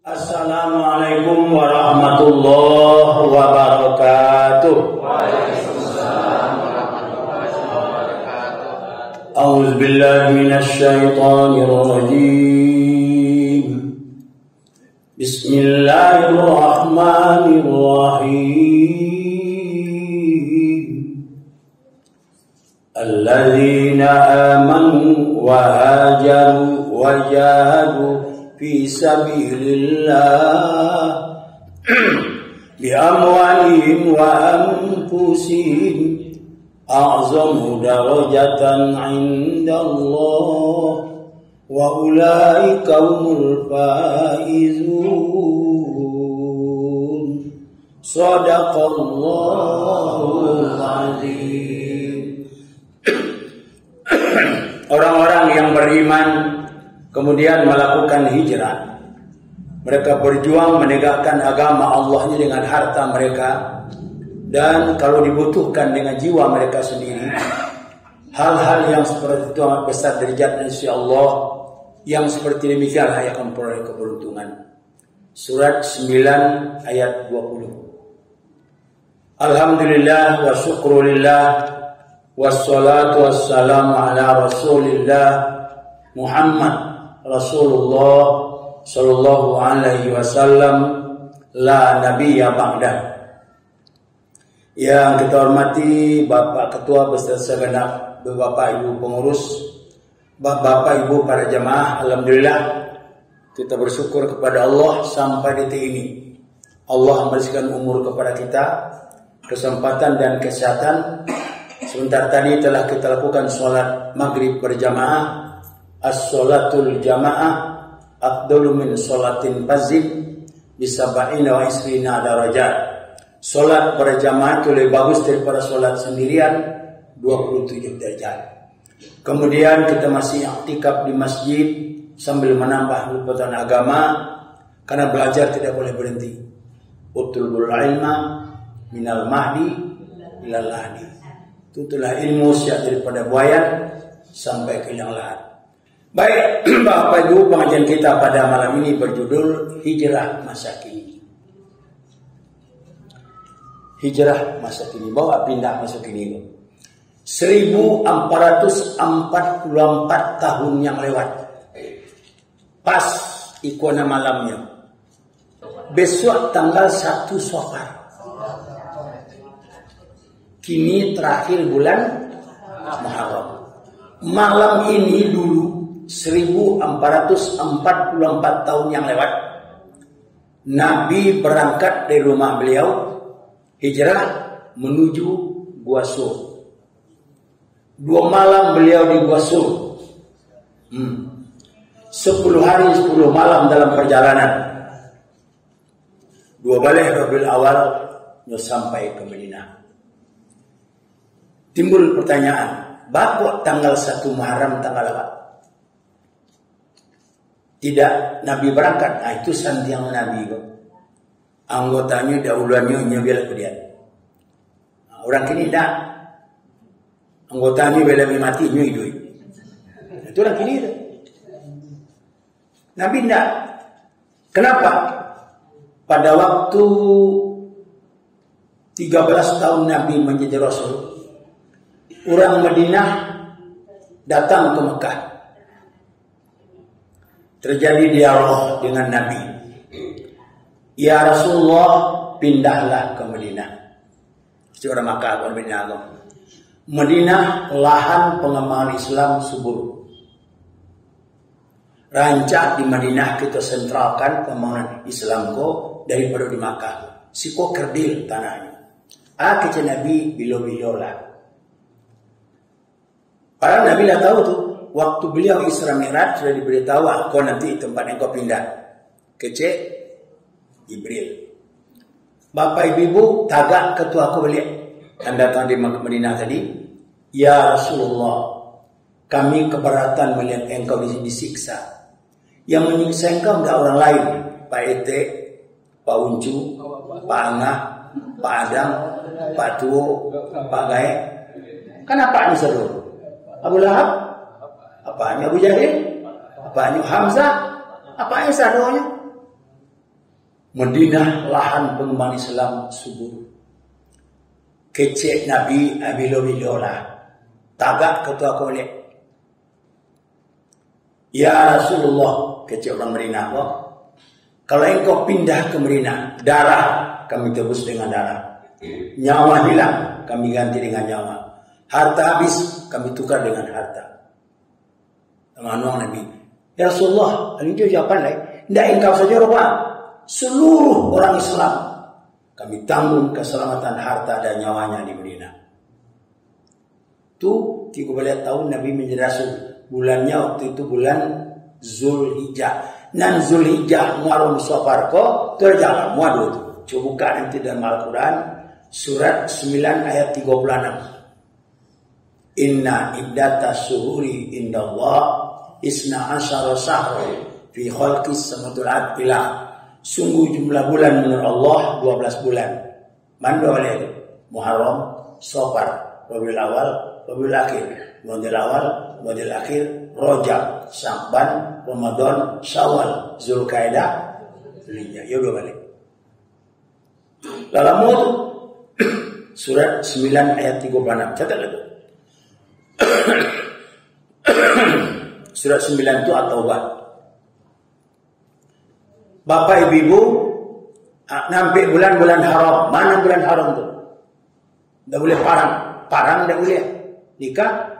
Assalamualaikum warahmatullahi wabarakatuh. Waalaikumsalam warahmatullahi wabarakatuh. A'udzu billahi minasy syaithanir rajim. Bismillahirrahmanirrahim. Alladzina amanu wa hajaru wa jahadu fi sabilillah bi amwalihim wa anfusihim a'zamu darajatan 'indallah wa ulaika humul faizun. Shadaqallahul azim. Orang-orang yang beriman kemudian melakukan hijrah. Mereka berjuang menegakkan agama Allah dengan harta mereka. Dan kalau dibutuhkan dengan jiwa mereka sendiri. Hal-hal yang seperti itu amat besar derajatnya insya Allah. Yang seperti demikian akan memperoleh keberuntungan. Surat 9 ayat 20. Alhamdulillah wa syukrulillah. Wassalatu wassalamu ala rasulillah Muhammad Rasulullah sallallahu alaihi wasallam la nabiyya ba'dah. Yang kita hormati Bapak Ketua beserta segenap Bapak Ibu pengurus, Bapak Ibu para jamaah, alhamdulillah kita bersyukur kepada Allah sampai detik ini. Allah memberikan umur kepada kita, kesempatan dan kesehatan. Sebentar tadi telah kita lakukan sholat maghrib berjamaah. As-sholatul jamaah afdalu min sholatin fazid bisab'ina wa isrina darajat. Sholat berjamaah itu lebih bagus daripada sholat sendirian 27 derajat. Kemudian kita masih i'tikaf di masjid sambil menambah pengetahuan agama karena belajar tidak boleh berhenti. Utlubul ilma minal mahdi ilal lahdi. Tutullah ilmu siap daripada buayan sampai ke liang lahat. Baik, Bapak Ibu, pengajian kita pada malam ini berjudul Hijrah Masa Kini. Hijrah masa kini, bawa pindah masa kini. 1444 tahun yang lewat. Pas ikuana malamnya. Besok tanggal 1 Safar. Kini terakhir bulan Muharram. Malam ini dulu 1444 tahun yang lewat, Nabi berangkat dari rumah beliau, hijrah menuju Gua Sur. 2 malam beliau di Gua Sur. 10 hari 10 malam dalam perjalanan. 2 balik Rabiul Awal sampai ke Madinah. Timbul pertanyaan, bakok tanggal 1 Muharram tanggal apa? Tidak, Nabi berangkat. Nah, itu santiang Nabi kok. Anggotanya dahuluannya nyebel ke dia. Nah, orang kini tidak. Anggotanya bela mati hidup. Itu orang kini itu. Nabi tidak. Kenapa? Pada waktu 13 tahun Nabi menjadi Rasul, orang Madinah datang ke Mekah. Terjadi dialog dengan Nabi. Ya Rasulullah, pindahlah ke Madinah. Si orang Makkah bukan Madinah. Madinah lahan pengembangan Islam subur. Rancak di Madinah kita sentralkan pengembangan Islam ko daripada di Makkah. Si ko kerdil tanahnya. Kecil Nabi bilo-bilolah. Padahal Nabi dah tahu tuh, waktu beliau Isra Mi'raj sudah diberitahu, kau nanti tempat yang kau pindah. Kecil Jibril. Bapak ibu tagak ketua aku balik. Dan datang di Madinah tadi. Ya Rasulullah, kami keberatan melihat engkau disiksa. Yang menyiksa engkau enggak orang lain. Pak Ete, Pak Uncu, Pak Angah, Pak Adam, Pak Tuo, Pak Gae. Kan apanya seluruh? Abu Lahab, apanya Abu Jahil, apanya Hamzah, apanya sadonya. Madinah lahan pengembang Islam subur. Kecek Nabi abilo-bilo lah. Tagak ketua kolek. Ya Rasulullah, kecek orang Madinah kok. Kalau engkau pindah ke Madinah, darah kami tebus dengan darah. Nyawa hilang, kami ganti dengan nyawa. Harta habis, kami tukar dengan harta. Manuang Nabi. Ya Rasulullah, ini jawaban lain. Tidak engkau saja Rasulullah. Seluruh orang Islam kami tanggung keselamatan harta dan nyawanya di Madinah. Itu 13 tahun Nabi menjadi Rasul. Bulannya waktu itu bulan Zulhijjah. Nan Zulhijjah Muharram Safar ko terjalan muadu tu. Coba buka nanti dalam Al-Quran surat 9 ayat 36. Inna iddata syuhuri indallah isna asyara sahra fi khalqis samawati ila. Sungguh jumlah bulan menurut Allah 12 bulan. Mana boleh itu? Muharram, Safar, Rabiul Awal, Rabiul Akhir, Rabiul Awal, Rabiul Akhir, Rajab, Sya'ban, Ramadan, Syawal, Zulkaidah, Zulhijjah. Ya dua balik. Dalam itu surat 9 ayat 36. Catat lagi. Surat 9 itu At-Taubah. Bapak ibu-ibu, nampak bulan-bulan haram. Mana bulan haram tu? Tak boleh parang. Parang tak boleh. Nikah?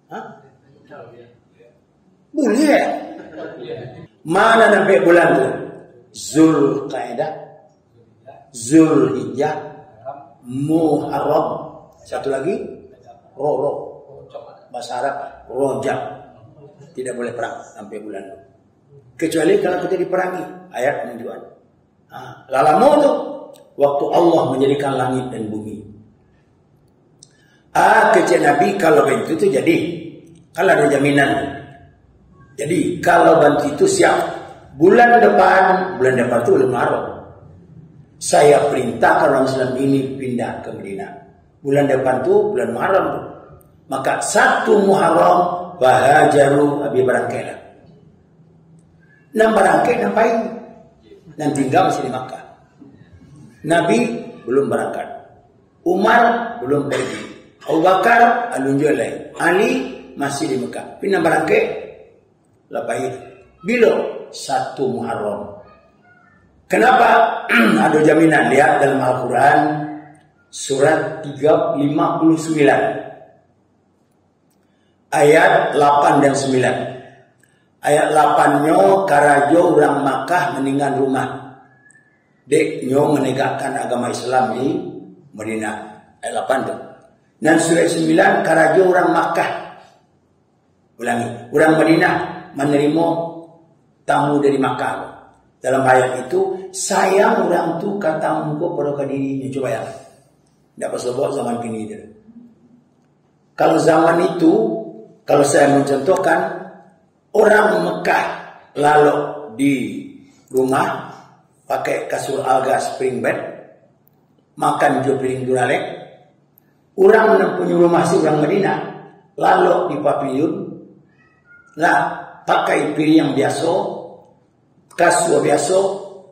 Hah? Boleh. Mana nampak bulan tu? Zulkaidah, Zulhijjah, Muharram. Satu lagi? Roro. Bahasa Arab, Rojab. Tidak boleh perang sampai bulan tu. Kecuali kalau kita diperangi. Ayat menunjukkan. Lalamu tu waktu Allah menjadikan langit dan bumi. Kecil Nabi kalau bantu itu jadi. Kalau ada jaminan. Jadi kalau bantu itu siap. Bulan depan itu bulan Muharram. Saya perintah orang Islam ini pindah ke Madinah. Bulan depan itu bulan Muharram. Maka 1 Muharram bahajaru abi barangkailah. Nam berangkat ngapain? Dan tinggal masih di Makkah. Nabi belum berangkat. Umar belum pergi. Abu Bakar alunjul lain. Ali masih di Makkah. Pindah berangkat lepas itu. Bila 1 Muharram. Kenapa? Ada jaminan. Lihat dalam Al-Quran surat 359 ayat 8 dan 9. Ayat 8-nya karajo orang Makkah meninggal rumah. Dek nyo menegakkan agama Islam di Madinah. Ayat 8 tu. Dan surat 9 karajo orang Makkah. Ulangi. Orang Madinah menerima tamu dari Makkah. Dalam ayat itu sayang orang tu kata muka pada dirinya. Coba ya. Tidak pasal buat zaman kini dia. Kalau zaman itu, kalau saya mencontohkan orang Mekah lalu di rumah pakai kasur alga spring bed, makan jo piring duralek. Orang yang punya rumah si orang Madinah lalu di pavilion lah pakai piring yang biasa, kasur biasa.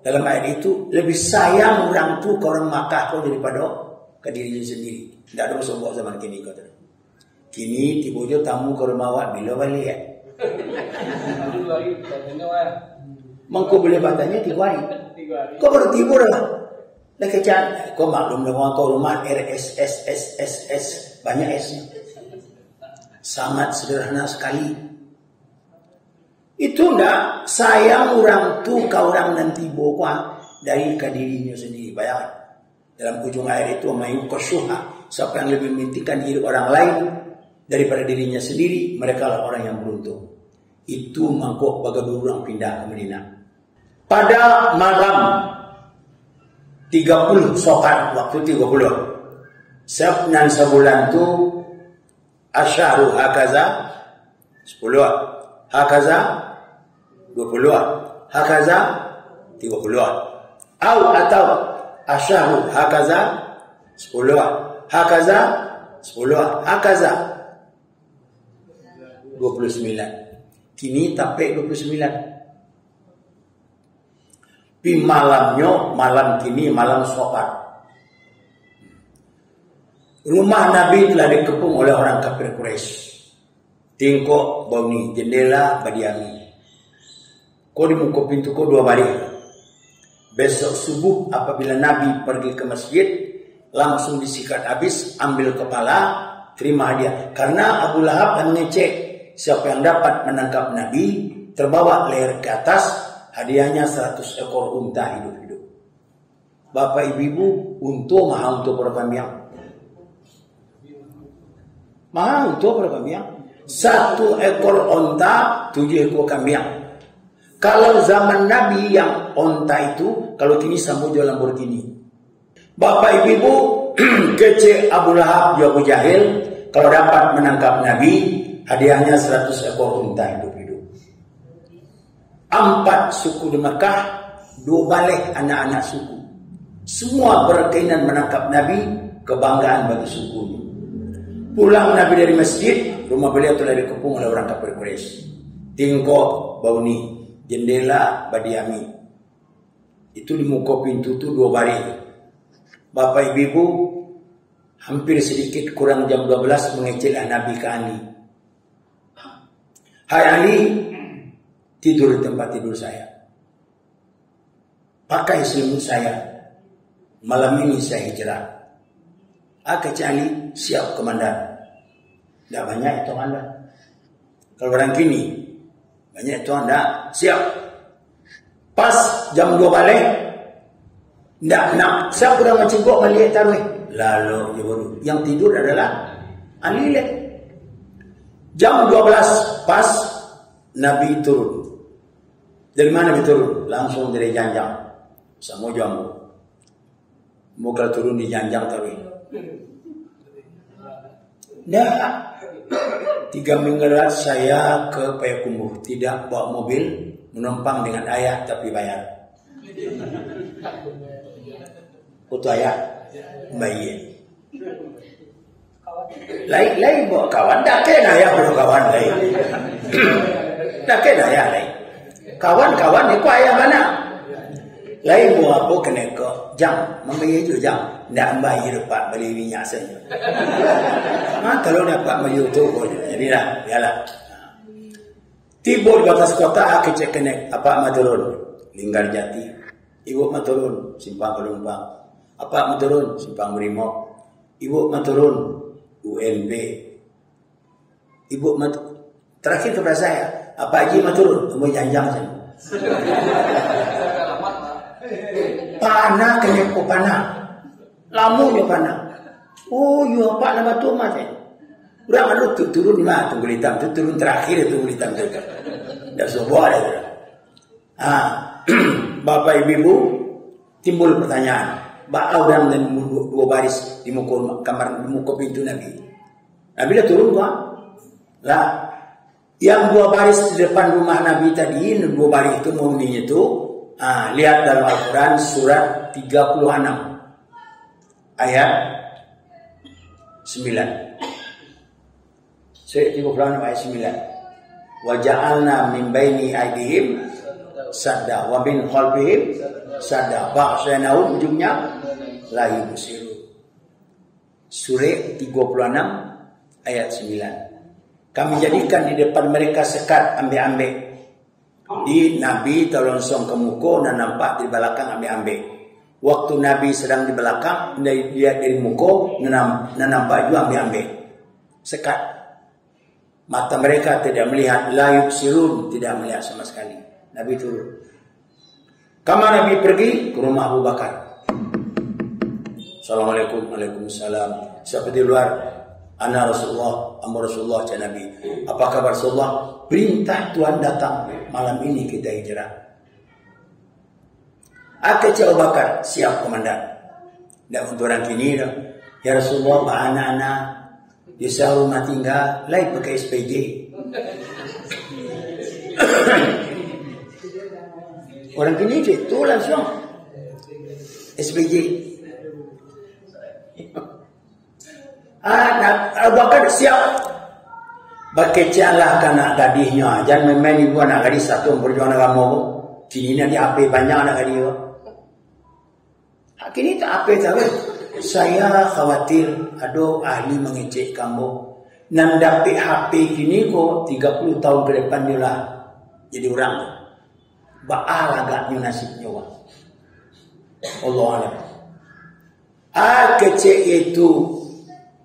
Dalam ayat itu lebih sayang orang tu ke orang Mekah daripada ke dirinya sendiri. Tidak ada masalah zaman kini kata. Kini tiba-tiba tamu ke rumah awak bila balik ya. Mengko boleh batanya 3 hari. Kau baru tidur lah. Dah kecat. Kau maklum dengan kau rumah RSSSSS banyak S-nya. Sangat sederhana sekali. Itu ndak sayang orang tu kau orang nanti bawa dari dirinya sendiri. Bayangkan. Dalam ujung ayat itu mayuka syuha. Siapa yang lebih mementingkan hidup orang lain daripada dirinya sendiri, mereka lah orang yang beruntung. Itu mangkuk bagi orang pindah ke Madinah. Pada malam 30 Safar, waktu 30. Sebulan sebulan tu asyharu hakaza 10, hakaza 20, hakaza 30. Atau asyharu hakaza 10, hakaza 10, hakaza 29. Kini tapek 29. Pi malamnya, malam kini, malam sokar. Rumah Nabi telah dikepung oleh orang kafir Quraisy. Tingkok bauni jendela badiami. Kau di muka pintu kau 2 balik. Besok subuh apabila Nabi pergi ke masjid, langsung disikat habis, ambil kepala, terima hadiah. Karena Abu Lahab akan ngecek siapa yang dapat menangkap Nabi, terbawa leher ke atas, hadiahnya 100 ekor unta hidup-hidup. Bapak ibu-ibu, untuk mahal untuk berapa kambing? Mahal untuk berapa kambing? 1 ekor unta, 7 ekor kambing. Kalau zaman Nabi yang onta itu, kalau kini sama jual Lamborghini. Bapak ibu-ibu, kece Abu Lahab, Abu Jahil, kalau dapat menangkap Nabi, hadiahnya 100 ekor unta hidup-hidup. 4 suku di Mekah, 2 balik anak-anak suku. Semua berkeinginan menangkap Nabi, kebanggaan bagi sukunya. Pulang Nabi dari masjid, rumah beliau telah dikepung oleh orang kafir Quraisy. Tingkok bauni, jendela badiami. Itu di muka pintu itu 2 baris. Bapak ibu, hampir sedikit kurang jam 12 mengecelah Nabi ke Ali. Hai Ali, tidur di tempat tidur saya. Pakai selimut saya. Malam ini saya hijrah. Kata Ali, siap komandan. Tidak banyak itu anda. Kalau orang kini, banyak itu anda, siap. Pas jam 2 balik, nak siapa dah macam kok balik taruh. Lalu yang tidur adalah Ali. Jam 12 pas Nabi turun. Dari mana Nabi turun? Langsung dari janjang. Sama jamu. Moga turun di janjang taruh. Nah, 3 minggu lalu saya ke Payakumbuh, tidak bawa mobil, menumpang dengan ayah tapi bayar. Foto ayah, bayar. Lain bawa kawan, tak kena ayah bawa kawan lain. Tak kena ayah lain. Kawan-kawan itu ayah mana? Lain bawa apa kena ke jam, membayar juga jam. Tidak bayar dapat beli minyak saja. Kalau dapat beli itu, jadilah, biarlah. Tiba di batas kota, aku cek kena apa maturun, Linggar Jati. Ibu maturun, Simpang Pelumpang. Apa maturun, Simpang Brimob. Ibu maturun, UNB. Ibu terakhir kepada saya, apa Haji maturun, kamu janjang saja. Panah kena ko panah. Lamunya panah. Oh, you apa nama tu mas? Urang anu turun di mana Tunggul Hitam? Tu turun terakhir Tunggul Hitam tu. Dah sebuah dah. Bapak ibu timbul pertanyaan. Ba orang dan 2 baris di muka kamar, di muka pintu Nabi. Nabi dah turun kan? Lah, yang 2 baris di depan rumah Nabi tadi, 2 baris itu menghuninya itu, lihat dalam Al-Quran surat 36. Ayat 9. Surat 36 ayat 9. Wa ja'alna min baini aydihim sadda wa min khalfihim sadda. Ba'sanahu ujungnya la yubsiru. Surat 36 ayat 9. Kami jadikan di depan mereka sekat ambek-ambek. Di Nabi terlongsong ke muka dan nampak di belakang ambek-ambek. Waktu Nabi sedang di belakang, lihat dari muka, nampak juga ambil-ambil. Sekat. Mata mereka tidak melihat, la yubsirun, tidak melihat sama sekali. Nabi turun. Kamar Nabi pergi ke rumah Abu Bakar. Assalamualaikum, waalaikumsalam. Siapa di luar? Ana Rasulullah, amba Rasulullah, cakap Nabi. Apa kabar Rasulullah? Perintah Tuhan datang. Malam ini kita hijrah. Aku Abu Bakar, siap komandan. Dan untuk orang kini dah, ya Rasulullah, pak anak-anak di rumah tinggal, lain pakai SPJ. Orang kini itu langsung SPJ. Abu Bakar siap. Bakal lah anak gadisnya, jangan main ibu anak gadis satu berjuang agama. Kini nanti apa banyak nak dia. Kini tak apa tahu. Saya khawatir ada ahli mengecek kamu. Nan dapat HP kini kok 30 tahun ke depan dia lah jadi orang. Baal agaknya nasibnya. Allah alam. Kecek itu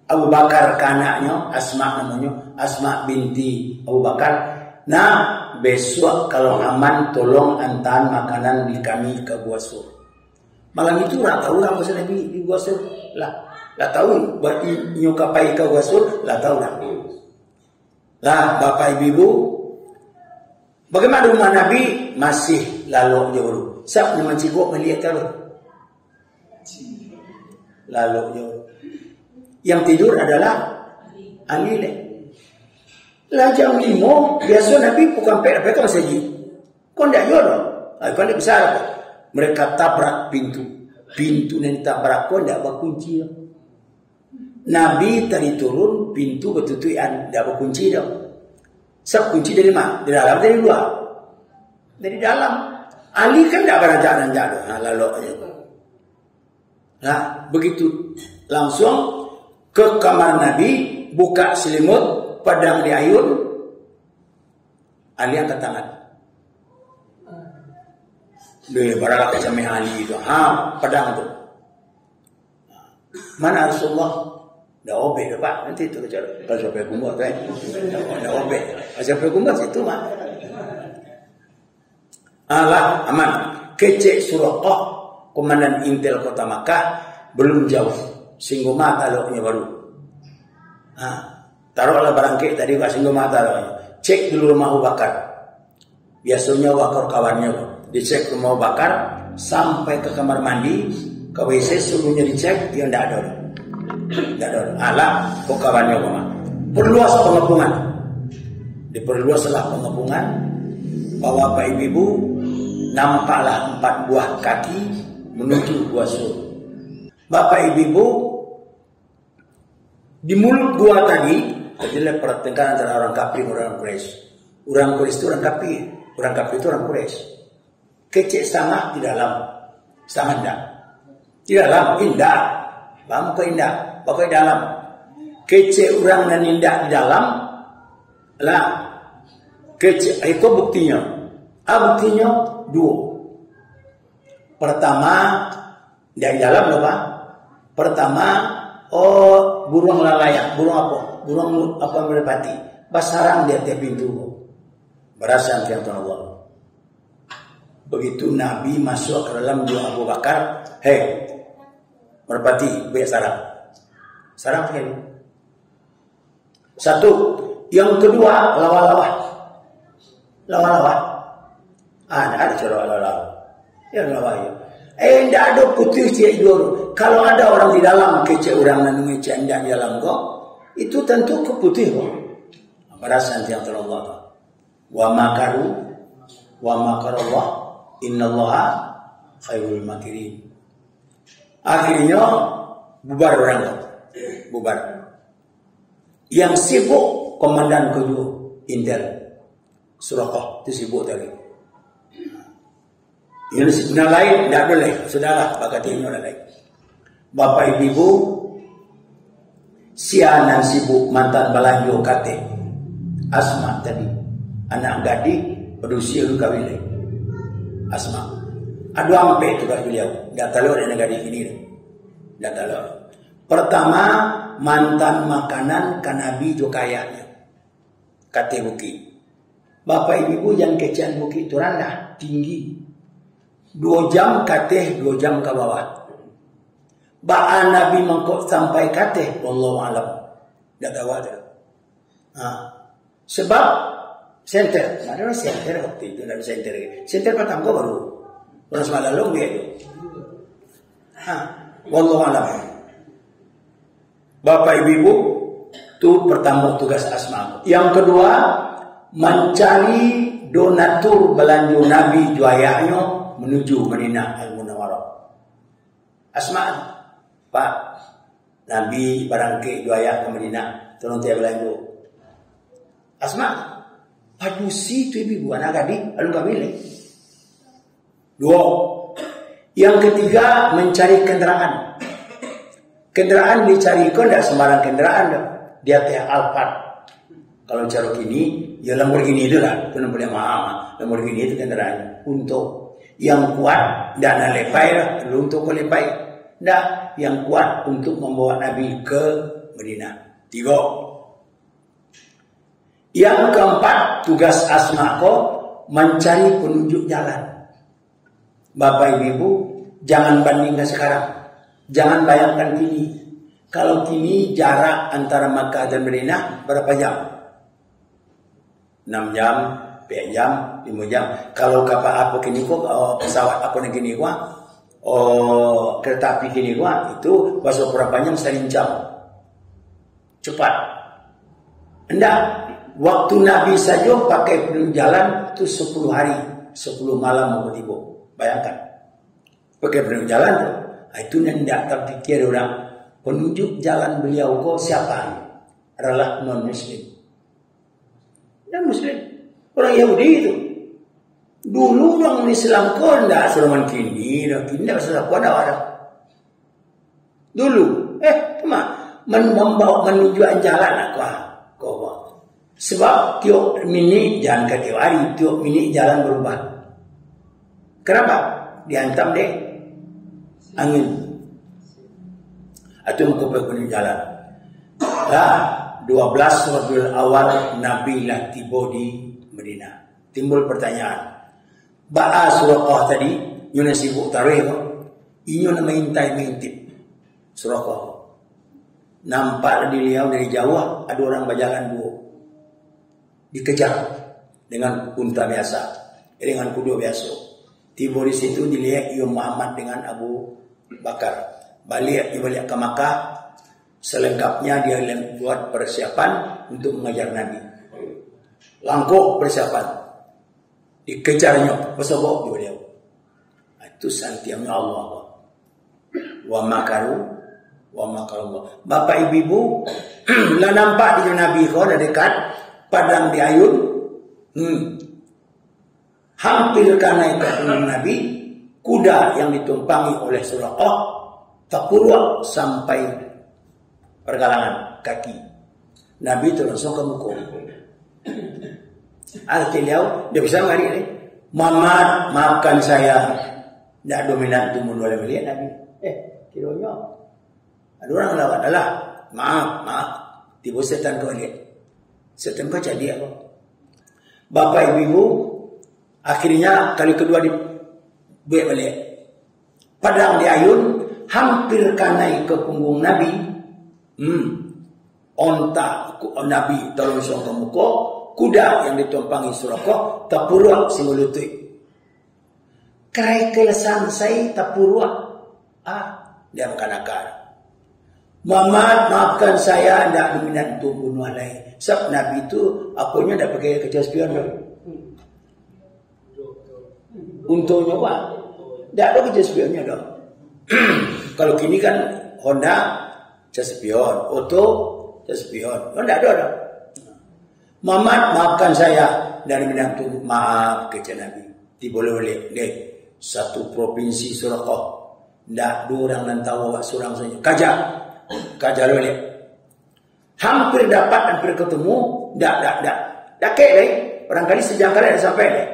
Abu Bakar kanaknya, Asma namanya, Asma binti Abu Bakar. Nah, besok kalau aman tolong antar makanan di kami ke Gua Sur. Malam itu orang tahu orang pasal Nabi di Gua Sur lah. Lah tahu buat nyukapai ke Gua Sur, lah tahu lah. Lah Bapak Ibu, bagaimana rumah Nabi masih lalu jauh. Siapa yang mencibuk melihat kalau lalu jauh. Yang tidur adalah Ali. Lah jam 5 biasa Nabi bukan pek saja. Kau tidak jodoh. Kau tidak besar. Mereka tabrak pintu. Pintu yang tabrak kau tidak berkunci. Nabi tadi turun pintu betutuan tidak berkunci dah. Sab kunci dari mana? Dari dalam dari luar. Dari dalam. Ali kan tidak pernah jalan-jalan. Lalu nah begitu langsung ke kamar Nabi, buka selimut, pedang di ayun. Ali angkat tangan. Dia baralah sama Ali itu. Pedang itu. Mana Rasulullah? Dah obek dah Pak. Nanti itu cara. Kalau sampai kumbat kan. Dah obek. Sampai kumbat itu mah. Allah aman. Kecek Suraqah, komandan intel kota Makkah, belum jauh. Singgo mata loknya baru. Taruhlah barangkit tadi Pak singgo mata loknya. Cek dulu rumah Abu Bakar. Biasanya wakar kawannya. Dicek rumah Abu Bakar sampai ke kamar mandi, ke WC seluruhnya dicek, dia tidak ada. Tidak ada. Alah, kok kawannya apa? Perluas pengepungan. Diperluaslah pengepungan. Bahwa Bapak Ibu nampaklah 4 buah kaki menuju Gua Sur. Bapak Ibu, di mulut gua tadi terjadi pertengkaran antara orang kafir dan orang Quraisy. Orang Quraisy itu orang kafir, orang kafir itu orang Quraisy. Kecek sangat di dalam, sangat tidak. Di dalam indah, bang ke indah, pakai dalam. Kecek orang dan indah di dalam, lah. Kecek, itu buktinya. Buktinya 2. Pertama dari dalam loh Pak. Pertama, burung lalaya, burung apa? Burung apa merpati. Basarang dia tiap pintu. Berasa tiap Tuhan Allah. Begitu Nabi masuk ke dalam dua Abu Bakar, hei, merpati, biar sarang. Sarang kan? Satu. Yang kedua, lawa-lawa. Lawa-lawa. Ada cara lawa-lawa. Ya lawa ya. Tidak ada putih cek dulu. Kalau ada orang di dalam kecek orang dan ngecek di dalam kok, itu tentu keputih kok. Berasan yang Allah. Wa makaru, wa makarallah, innallaha khairul makirin. Akhirnya bubar orang, bubar. Yang sibuk komandan kedua Intel Suraqah itu sibuk tadi. Yang sebenar lain tidak boleh. Sudahlah, bakat ini orang lain. Bapak Ibu, sianan sibuk mantan balanjo kate. Asma tadi, anak gadis berusia lu kawin. Asma. Aduh ampe tugas beliau. Dah tahu ada gadis ini. Dah tahu. Pertama, mantan makanan kanabi jo kayanya. Kate buki. Bapak Ibu yang kecian buki itu rendah, tinggi. 2 jam kateh, 2 jam ke bawah. Ba'a Nabi mengkot sampai kateh, wallahu alam. Tak tahu ada. Sebab senter, ada senter waktu itu, ada senter. Senter patang kau baru. Orang semalam lalu dia. Wallahu alam. Bapak Ibu, itu pertama tugas Asma. Yang kedua, mencari donatur belanja Nabi juayanya menuju Madinah Al-Munawwarah. Asma, Pak, Nabi barangke juaya ke Madinah, tolong tiap belanja. Asma, padusi tu ibu anak gadis, alun kami le. 2. Yang ketiga, mencari kendaraan. Kendaraan dicarikan tidak sembarang kendaraan. Dia teh Alphard. Kalau cara kini, ya Lamborghini itu lah. Itu namanya mahal. Lamborghini itu kendaraan. Untuk yang kuat, dan lepai lah. Untuk lepai. Tidak, yang kuat untuk membawa Nabi ke Madinah. 3. Yang keempat, tugas Asma kok mencari penunjuk jalan. Bapak Ibu, jangan bandingkan sekarang. Jangan bayangkan kini. Kalau kini jarak antara Makkah dan Madinah berapa jam? 6 jam, 4 jam, 5 jam. Kalau kapal apa kini kok, pesawat apa kini kok, kereta api kini kok, itu bahasa berapa jam 1 jam. Cepat. Enggak. Waktu Nabi saja pakai penunjuk jalan itu 10 hari, 10 malam mau tiba. Bayangkan. Pakai penunjuk jalan tuh. Itu tidak terpikir orang. Penunjuk jalan beliau kok siapa? Adalah non-muslim. Non-muslim. Orang Yahudi itu. Dulu orang Islam kok tidak selaman kini. Kini tidak salah kok ada. Dulu. Membawa menunjukkan jalan kok. Sebab tiap minit jangan ke tiap hari. Tiap minit jalan berubah. Kenapa? Dihantam deh angin. Itu mengumpulkan jalan. 12 Rabiul Awal Nabi lah tiba di Madinah. Timbul pertanyaan. Ba'a Suraqah tadi, Yuna sibuk taruh ini nama intip. Suraqah. Nampak dia dari jauh ada orang berjalan dua. Dikejar dengan unta biasa, dengan kuda biasa. Tiba di situ dilihat Imam Muhammad dengan Abu Bakar. Balik ke Makkah. Selengkapnya dia buat persiapan untuk mengajar Nabi. Langkuk persiapan. Dikejarnya pesobok beliau. Itu santiamnya Allah. Wa makaru wa makarullah. Bapak ibu, lah nampak di Nabi kau dah dekat padang di ayun. Hampir karena itu Nabi, kuda yang ditumpangi oleh Suraqah terpuruk sampai pergelangan kaki. Nabi itu langsung ke muka. Beliau dia bisa ngari ni. Muhammad, maafkan saya. Tidak dominan itu boleh melihat Nabi. Kiranya ada orang lawan. Alah, maaf. Tiba setan kau lihat. Setan kau jadi apa? Bapak ibu, akhirnya kali kedua dibuat balik. Padang di ayun, hampir kanai ke punggung Nabi. Onta Nabi tolong ke muka. Kuda yang ditumpangi Suraqah terpuruk singgulutui. Kerai kelesan saya terpuruk. Dia makan akar. Muhammad, maafkan saya, tidak berminat untuk bunuh lain. Sebab Nabi itu apanya tidak pakai kerja spion. Untungnya apa? Tidak ada kerja spionnya dong. Kalau kini kan Honda kerja spion, Auto kerja spion. Tidak ada. Muhammad, maafkan saya dari minat untuk maaf kerja Nabi. Diboleh-boleh deh. Satu provinsi Suraqah. Tidak dua orang yang tahu awak seorang saja. Kajar boleh. Hampir ketemu. Tak. Dakek deh. Barangkali sejangkala dah sampai deh.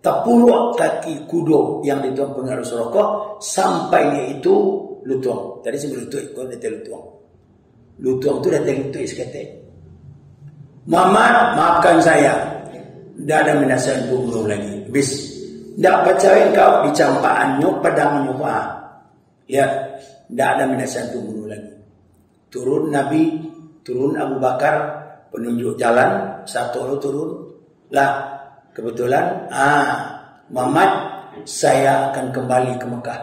Terpuruk kaki kuda yang ditumpang oleh Suraqah sampai dia itu lutung. Tadi sebelum lutut, kau dah lutung. Lutung tu dah lutut seketik. Muhammad, maafkan saya. Tidak ada menasihat bunuh lagi. Bis. Tak percaya kau dicampaannya pedangnya. Ya, tidak ada menasihat bunuh lagi. Turun Nabi, turun Abu Bakar, penunjuk jalan, satu orang turun. Lah, kebetulan, Muhammad, saya akan kembali ke Mekah.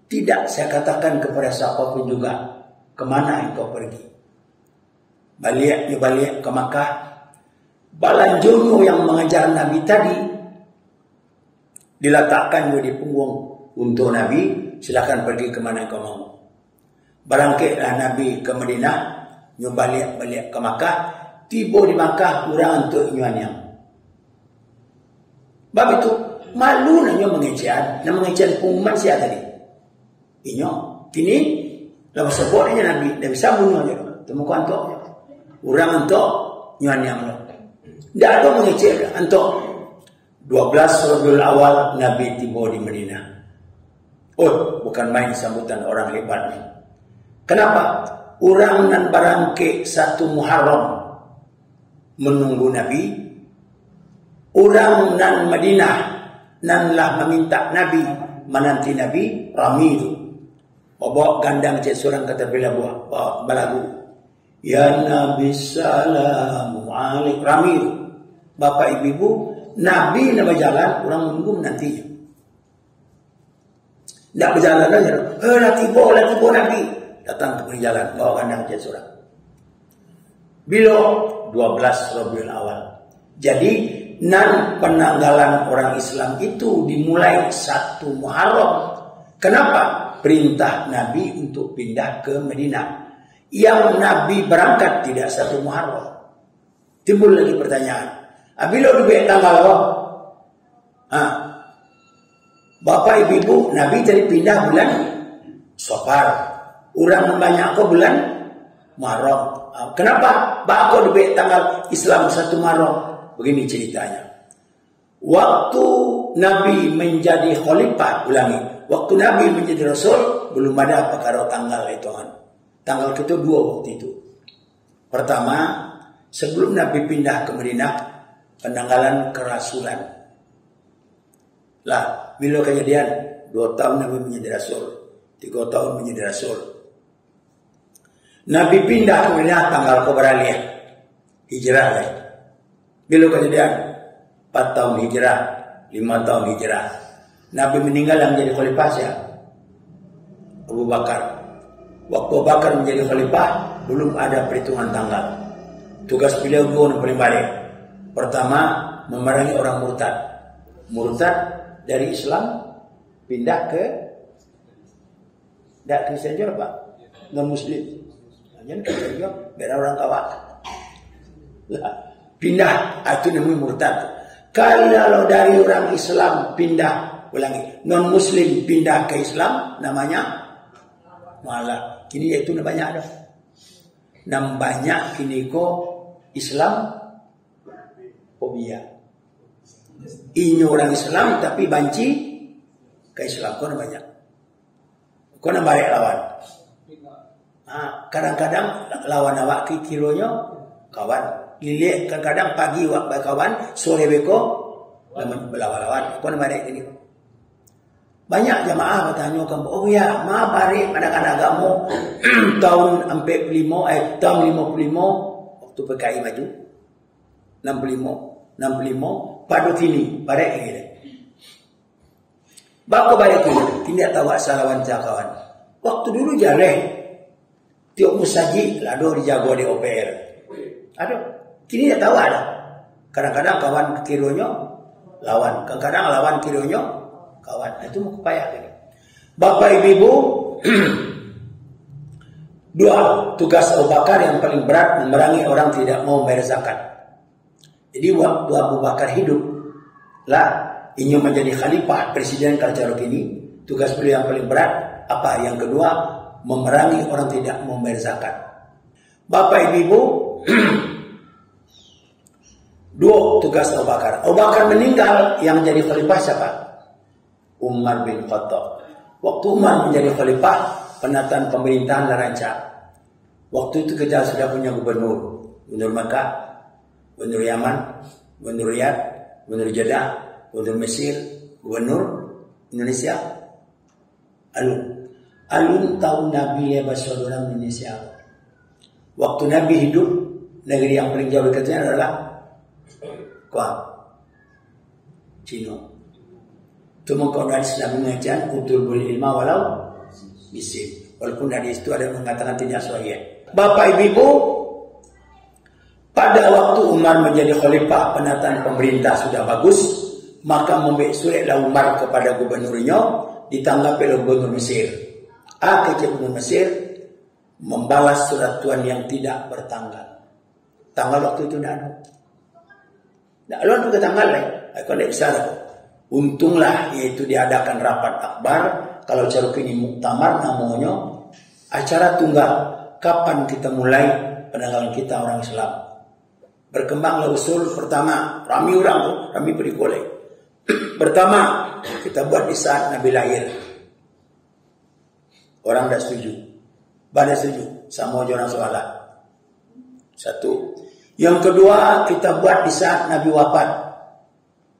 Tidak saya katakan kepada siapapun juga, kemana engkau pergi. Balik ke Makkah. Balanjono yang mengajar Nabi tadi diletakkan di punggung untuk Nabi. Silakan pergi kemana kau mau. Barangkitlah Nabi ke Madinah. Balik ke Makkah. Tiba di Makkah kurang untuk nyuanyang. Bab itu Malu nanya mengecean. Nama mengecean umat siapa tadi? Inyo. Kini, lalu sebutnya Nabi bisa bunuh aja. Temukan antok. Orang antok, nyuan yang lo. Tidak ada mengecean. Antok. 12 Rabiul Awal Nabi tiba di Madinah. Oh, bukan main sambutan orang hebat ni. Kenapa? Orang nan barangke 1 Muharram menunggu Nabi. Orang nan Madinah nan lah meminta Nabi menanti Nabi rami itu. Bawa gandang cek seorang kata bela buah balagu. Ya Nabi salamu alaik rami itu. Bapak ibu Nabi nak berjalan, orang menunggu menantinya. Tak berjalan aja. Lah tiba Nabi. Datang ke perjalanan, bawa kandang cek seorang. Bila 12 Rabiul Awal. Jadi, nan penanggalan orang Islam itu dimulai 1 Muharram. Kenapa? Perintah Nabi untuk pindah ke Madinah. Yang Nabi berangkat tidak 1 Muharram. Timbul lagi pertanyaan. Bila diberi tanggal apa? Bapak ibu Nabi tadi pindah bulan Safar. Orang banyak ke bulan Muharram. Kenapa? Bapak diberi tanggal Islam 1 Muharram. Begini ceritanya. Waktu Nabi menjadi khalifah, ulangi. Waktu Nabi menjadi Rasul, belum ada perkara tanggal itu. Tanggal kedua waktu itu. Pertama, sebelum Nabi pindah ke Madinah, penanggalan kerasulan. Lah, bila kejadian 2 tahun Nabi menjadi Rasul, 3 tahun menjadi Rasul. Nabi pindah ke Madinah tanggal keberalian hijrah lah. Bila kejadian 4 tahun hijrah, 5 tahun hijrah. Nabi meninggal yang menjadi khalifah siapa? Abu Bakar. Waktu Abu Bakar menjadi khalifah, belum ada perhitungan tanggal. Tugas beliau dua yang paling baik. Pertama, memerangi orang murtad. Murtad dari Islam pindah ke Kristen juga Pak, non Muslim. Jangan Kristen juga, beda orang kawat. Pindah, itu namanya murtad. Kalau dari orang Islam pindah, ulangi, non Muslim pindah ke Islam, namanya malah. Kini itu namanya ada. Banyak kini Islam fobia. Ini orang Islam tapi banci ke Islam. Kau banyak. Kau nak balik lawan. Kadang-kadang lawan awak kilonya kawan. Lilik kadang-kadang pagi awak kawan, sore beko lawan. Kau nak balik ini. Banyak jamaah bertanya kamu, oh ya, ma balik kadang-kadang kamu tahun 45, tahun 55 waktu PKI maju 65 pada sini balik ini. Bako balik ini, tidak tahu asalawan kawan. Waktu dulu jalan, tiap musaji lado dijago di OPR. Ada, kini tidak tahu ada. Kadang-kadang kawan kironya lawan, kadang-kadang lawan kironya kawan. Itu mau kepayah ini. Bapak ibu, dua tugas Abu Bakar yang paling berat memerangi orang tidak mau bayar zakat. Jadi waktu Abu Bakar hidup lah ingin menjadi khalifah presiden kalau ini, tugas beliau yang paling berat apa? Yang kedua, memerangi orang tidak mau bayar zakat. Bapak ibu, dua tugas Abu Bakar. Abu Bakar meninggal, yang jadi khalifah siapa? Umar bin Khattab. Waktu Umar menjadi khalifah, penataan pemerintahan rancang. Waktu itu kita sudah punya gubernur Makkah, gubernur Yaman, gubernur Riyadh, gubernur Jeddah, gubernur Mesir, gubernur Indonesia. Alun tahun Nabi bahasa orang Indonesia. Waktu Nabi hidup, negeri yang paling jauh dekatnya adalah Cina. Cuma kalau hadis Nabi mengatakan utulbul ilma walau bisin. Walaupun hadis itu ada mengatakan tidak sahih. Bapak ibu, pada waktu Umar menjadi khalifah, penataan pemerintah sudah bagus, maka memberi suratlah Umar kepada gubernurnya, ditanggapi oleh gubernur Mesir. Gubernur Mesir membalas surat Tuhan yang tidak bertanggal. Tanggal waktu itu tidak ada. Tidak ada untuk tanggal lain. Aku tidak bisa. Untunglah yaitu diadakan rapat akbar. Kalau caruk ini muktamar namanya acara tunggal. Kapan kita mulai penanggalan kita orang Islam? Berkembanglah usul pertama. Rami orang, rami berikole. Pertama, kita buat di saat Nabi lahir. Orang tidak setuju. Bada setuju. Sama orang sholat. Satu. Yang kedua, kita buat di saat Nabi wafat.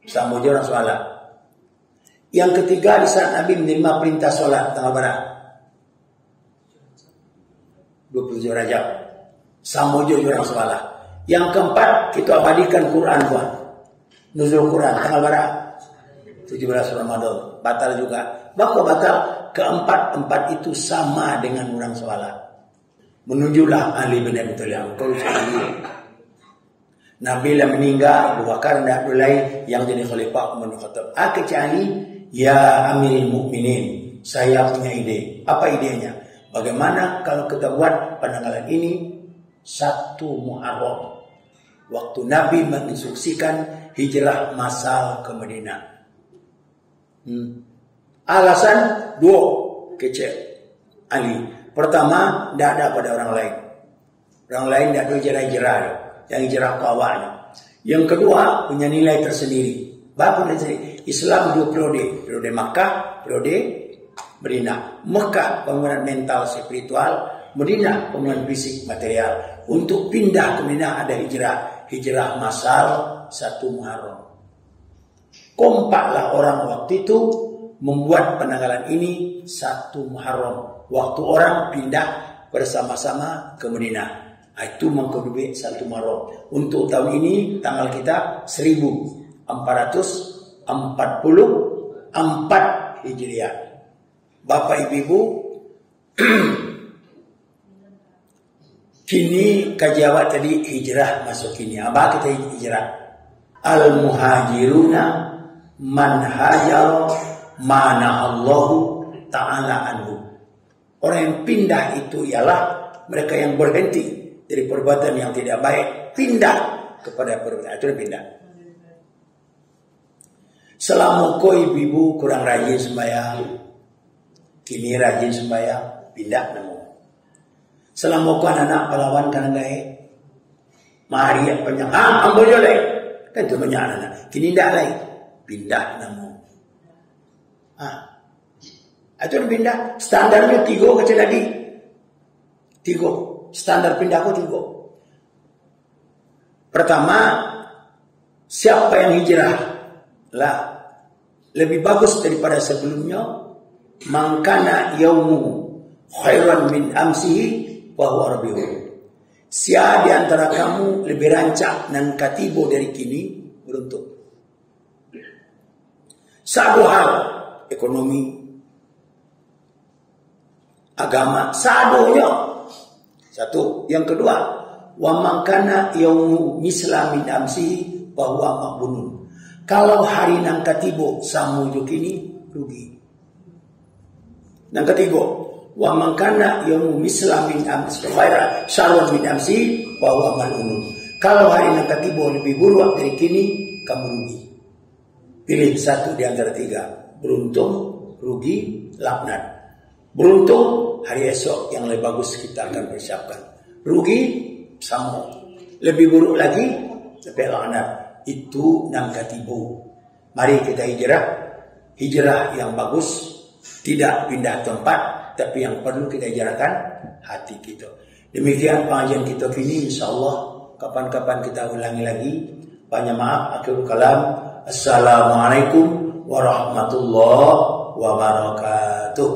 Sama orang sholat. Yang ketiga, di saat Nabi menerima perintah sholat. Tanggal berapa? 27 Rajab. Sama orang sholat. Yang keempat, kita abadikan Quran buat. Nuzul Quran. Tanggal berapa? 17 Ramadan. Batal juga. Bakal batal. Keempat itu sama dengan orang sholat. Menunjuklah Ali bin Abi Thalib. Kalau sekali Nabi lah meninggal, Abu Bakar dan Abdullah yang jadi khalifah Umar bin Khattab. Kecuali ya Amirul Mukminin, saya punya ide. Apa idenya? Bagaimana kalau kita buat penanggalan ini 1 Muharram, waktu Nabi menginstruksikan hijrah massal ke Madinah. Alasan 2 kecil Ali. Pertama, tidak ada pada orang lain. Orang lain tidak ada hijrah-hijrah. Yang hijrah ke awalnya. Yang kedua, punya nilai tersendiri. Bapak tersendiri. Islam 2 periode. Periode Makkah, periode Madinah. Makkah, pembangunan mental spiritual. Madinah, pembangunan fisik material. Untuk pindah ke Madinah ada hijrah. Hijrah massal 1 Muharram. Kompaklah orang waktu itu membuat penanggalan ini 1 Muharram. Waktu orang pindah bersama-sama ke Madinah. Itu mengkodui 1 Muharram. Untuk tahun ini tanggal kita 1444 Hijriah. Bapak Ibu, kini kajian tadi hijrah masuk ini. Apa kita hijrah? Al-muhajiruna man hajar mana Allahu ta'ala anhu. Orang yang pindah itu ialah mereka yang berhenti dari perbuatan yang tidak baik, pindah kepada perbuatan itu pindah. Selama kau ibu kurang rajin sembahyang, kini rajin sembahyang, pindah namu. Selama kau anak pahlawan kan gay, mari apa yang ambil jolek, kan tu banyak anak. Kini tidak lagi, pindah namu. Itu pindah. Standarnya 3 kecil lagi. 3. Standar pindahku 3. Pertama, siapa yang hijrah lah lebih bagus daripada sebelumnya. Mangkana yaumu khairan min amsihi wa huwa rabihu. Siapa di antara kamu lebih rancak dan katibo dari kini beruntung. Satu hal, ekonomi, agama, sadonya. Satu. Yang kedua, wa mangkana yaumu misla min amsihi wa huwa maqbunun. Kalau hari nang katibo samu jukini rugi. Yang ketiga, wa mangkana yaumu misla min amsihi khaira syarrun min amsihi wa huwa mal'unun. Kalau hari nang katibo lebih buruk dari kini, kamu rugi. Pilih satu di antara 3. Beruntung, rugi, laknat. Beruntung, hari esok yang lebih bagus kita akan persiapkan. Rugi, sama. Lebih buruk lagi, lebih laknat. Itu nang katibu. Mari kita hijrah. Hijrah yang bagus. Tidak pindah tempat. Tapi yang perlu kita hijrahkan hati kita. Demikian pengajian kita kini. InsyaAllah kapan-kapan kita ulangi lagi. Banyak maaf. Akhirul kalam. Assalamualaikum warahmatullahi wabarakatuh.